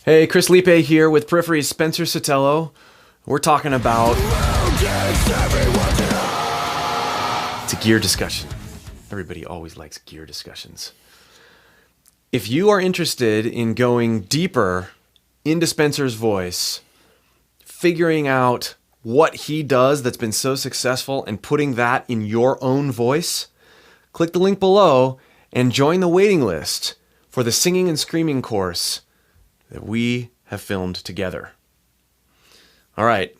Hey, Chris Lipe here with Periphery's Spencer Sotelo. We're talking about... It's a gear discussion. Everybody always likes gear discussions. If you are interested in going deeper into Spencer's voice, figuring out what he does that's been so successful and putting that in your own voice, click the link below and join the waiting list for the singing and screaming course that we have filmed together. All right,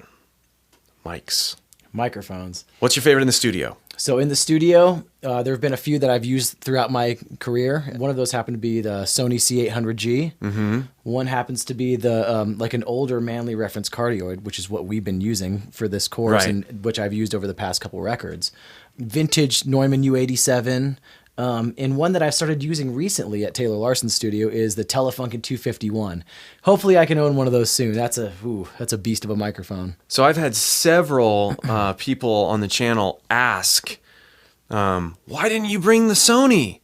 mics. Microphones. What's your favorite in the studio? So in the studio, there have been a few that I've used throughout my career. One of those happened to be the Sony C800G. Mm-hmm. One happens to be the like an older Manley reference cardioid, which is what we've been using for this course, Right. and which I've used over the past couple records. Vintage Neumann U87. And one that I started using recently at Taylor Larson's studio is the Telefunken 251. Hopefully I can own one of those soon. That's a beast of a microphone. So I've had several people on the channel ask, why didn't you bring the Sony?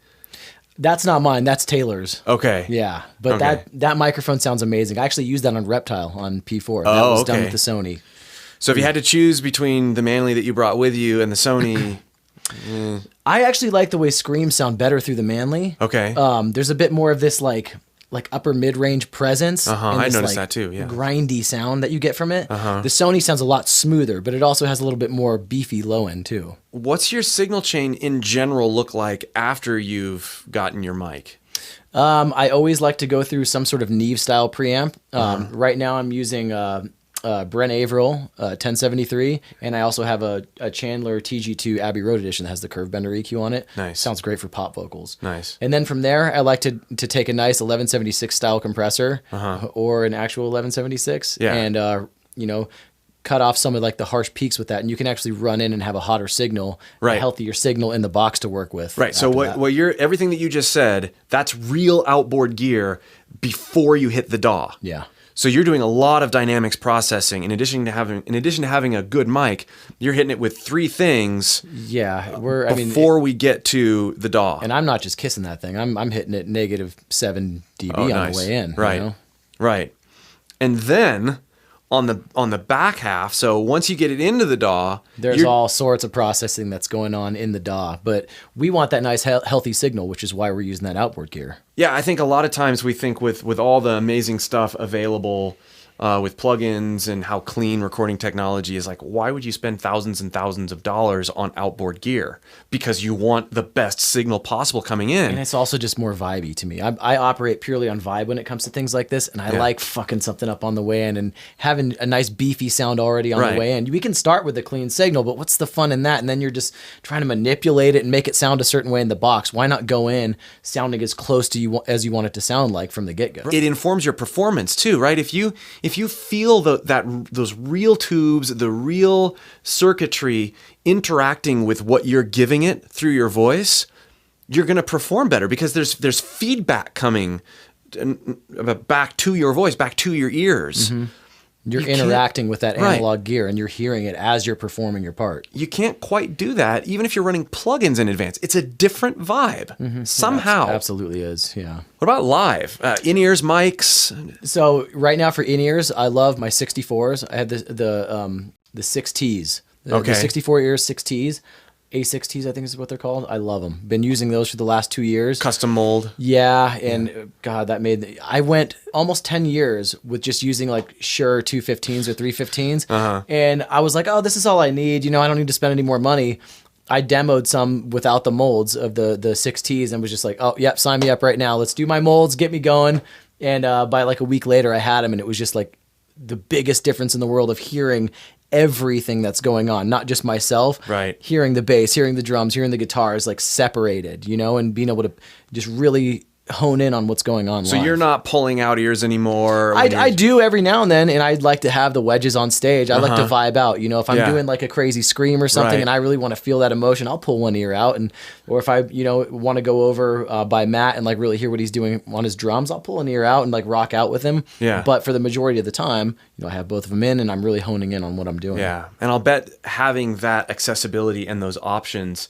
That's not mine. That's Taylor's. Okay. Yeah, but Okay. that microphone sounds amazing. I actually used that on Reptile on P4. That Oh, was okay. done with the Sony. So if you had to choose between the Manley that you brought with you and the Sony... I actually like the way screams sound better through the Manley. Okay. There's a bit more of this like upper mid-range presence. and I this, noticed that too, yeah. Grindy sound that you get from it. The Sony sounds a lot smoother, but it also has a little bit more beefy low end too. What's your signal chain in general look like after you've gotten your mic? I always like to go through some sort of Neve style preamp. Right now I'm using Brent Averill 1073, and I also have a Chandler TG2 Abbey Road edition that has the curve bender EQ on it. Nice. Sounds great for pop vocals. Nice. And then from there, I like to take a nice 1176 style compressor or an actual 1176, Yeah. and cut off some of like the harsh peaks with that, and you can actually run in and have a hotter signal, Right. a healthier signal in the box to work with. Right. So what you're everything that you just said, that's real outboard gear before you hit the DAW. Yeah. So you're doing a lot of dynamics processing. In addition to having a good mic, you're hitting it with three things Yeah. before we get to the DAW. And I'm not just kissing that thing. I'm hitting it -7 dB on nice. the way in. Right. You know? Right. And then on the back half, so once you get it into the DAW, There's all sorts of processing that's going on in the DAW, but we want that nice healthy signal, which is why we're using that outboard gear. yeah, I think a lot of times we think with all the amazing stuff available with plugins and how clean recording technology is, like, why would you spend thousands and thousands of dollars on outboard gear? Because you want the best signal possible coming in. And it's also just more vibey to me. I operate purely on vibe when it comes to things like this, and I like fucking something up on the way in and having a nice beefy sound already on Right. the way in. We can start with a clean signal, but what's the fun in that? And then you're just trying to manipulate it and make it sound a certain way in the box. Why not go in sounding as close to you as you want it to sound like from the get-go? It informs your performance too, right? If you feel those real tubes, the real circuitry interacting with what you're giving it through your voice, you're going to perform better because there's feedback coming back to your voice, back to your ears. You're You can't- interacting with that Right. analog gear, and you're hearing it as you're performing your part. You can't quite do that even if you're running plugins in advance. It's a different vibe somehow. Absolutely is, yeah. What about live? In-ears, mics? So right now for in-ears, I love my 64s. I have the 6Ts. Okay. The 64 ears, 6Ts. A6Ts, I think is what they're called. I love them. Been using those for the last 2 years. Custom mold? Yeah, and God, I went almost 10 years with just using like Shure 215s or 315s. And I was like, oh, this is all I need. I don't need to spend any more money. I demoed some without the molds of the 6Ts and was just like, oh, yep, sign me up right now. Let's do my molds, get me going. And by like a week later, I had them, and it was just like the biggest difference in the world of hearing everything that's going on, not just myself. Right. Hearing the bass, hearing the drums, hearing the guitars, like separated, and being able to just really hone in on what's going on So live. you're not pulling out ears anymore? I do every now and then, and I'd like to have the wedges on stage. I like to vibe out. If I'm doing like a crazy scream or something, Right. and I really want to feel that emotion, I'll pull one ear out, or if I want to go over by Matt and like really hear what he's doing on his drums, I'll pull an ear out and like rock out with him. Yeah. But for the majority of the time, I have both of them in, and I'm really honing in on what I'm doing. Yeah, and I'll bet having that accessibility and those options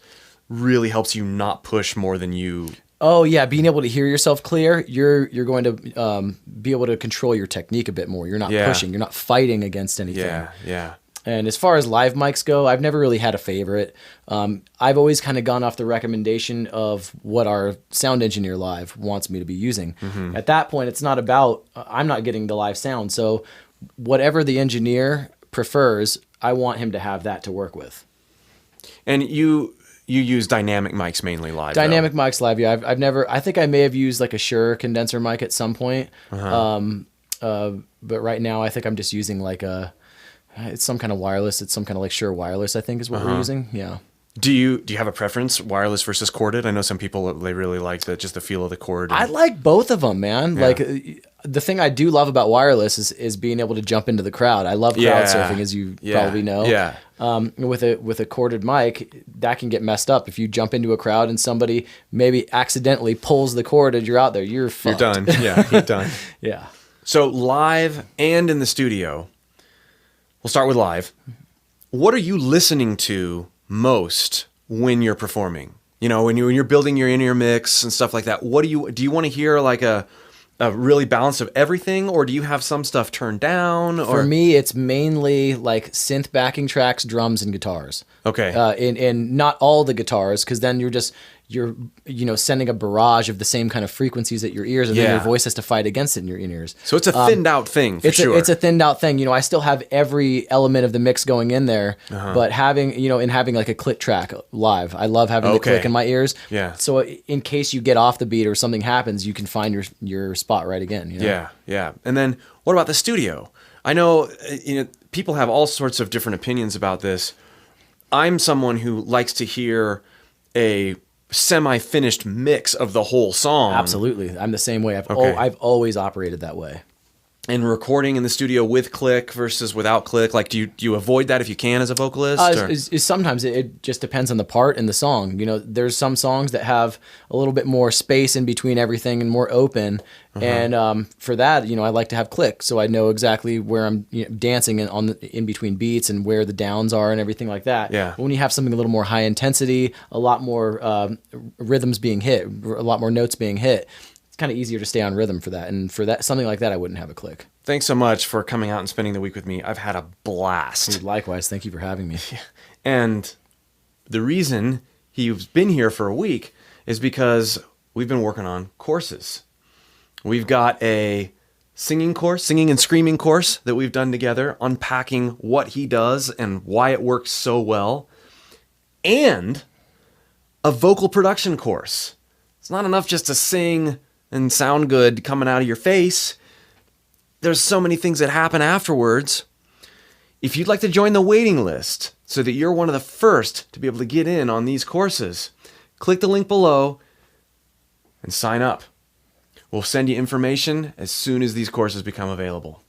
really helps you not push more than you Oh yeah, being able to hear yourself clear, you're going to be able to control your technique a bit more. You're not pushing, you're not fighting against anything. Yeah. And as far as live mics go, I've never really had a favorite. I've always kind of gone off the recommendation of what our sound engineer live wants me to be using. At that point, it's not about, I'm not getting the live sound. So whatever the engineer prefers, I want him to have that to work with. And you use dynamic mics mainly live. Dynamic mics live, yeah. I've never, I think I may have used like a Shure condenser mic at some point. But right now I think I'm just using like it's some kind of wireless. It's some kind of like Shure wireless, I think is what we're using. Yeah. Do you have a preference, wireless versus corded? I know some people, they really like just the feel of the cord. I like both of them, man. Yeah. Like the thing I do love about wireless is being able to jump into the crowd. I love crowd surfing, as you probably know. Yeah. With a corded mic, that can get messed up. If you jump into a crowd and somebody maybe accidentally pulls the cord as you're out there, you're fucked. You're done. Yeah, you're done. Yeah. So live and in the studio, we'll start with live. What are you listening to most when you're performing? You know, when you're building your in-ear mix and stuff like that, do you want to hear like a really balance of everything, or do you have some stuff turned down? Or? For me, it's mainly like synth backing tracks, drums, and guitars. Okay. And not all the guitars, because then you're sending a barrage of the same kind of frequencies at your ears, and then your voice has to fight against it in your ears. So it's a thinned out thing for sure. It's a thinned out thing. You know, I still have every element of the mix going in there, but having like a click track live, I love having the click in my ears. Yeah. So in case you get off the beat or something happens, you can find your spot right again. You know? Yeah. And then what about the studio? I know, people have all sorts of different opinions about this. I'm someone who likes to hear a semi-finished mix of the whole song. Absolutely. I'm the same way. I've always operated that way. And recording in the studio with click versus without click, like do you avoid that if you can as a vocalist? Sometimes it just depends on the part in the song. You know, there's some songs that have a little bit more space in between everything and more open. And for that, I like to have click, so I know exactly where I'm dancing in between beats and where the downs are and everything like that. Yeah. But when you have something a little more high intensity, a lot more rhythms being hit, a lot more notes being hit, it's kind of easier to stay on rhythm for that. And for that, something like that, I wouldn't have a click. Thanks so much for coming out and spending the week with me. I've had a blast. Dude, likewise. Thank you for having me. And the reason he's been here for a week is because we've been working on courses. We've got a singing and screaming course that we've done together, unpacking what he does and why it works so well, and a vocal production course. It's not enough just to sing and sound good coming out of your face. There's so many things that happen afterwards. If you'd like to join the waiting list so that you're one of the first to be able to get in on these courses, click the link below and sign up. We'll send you information as soon as these courses become available.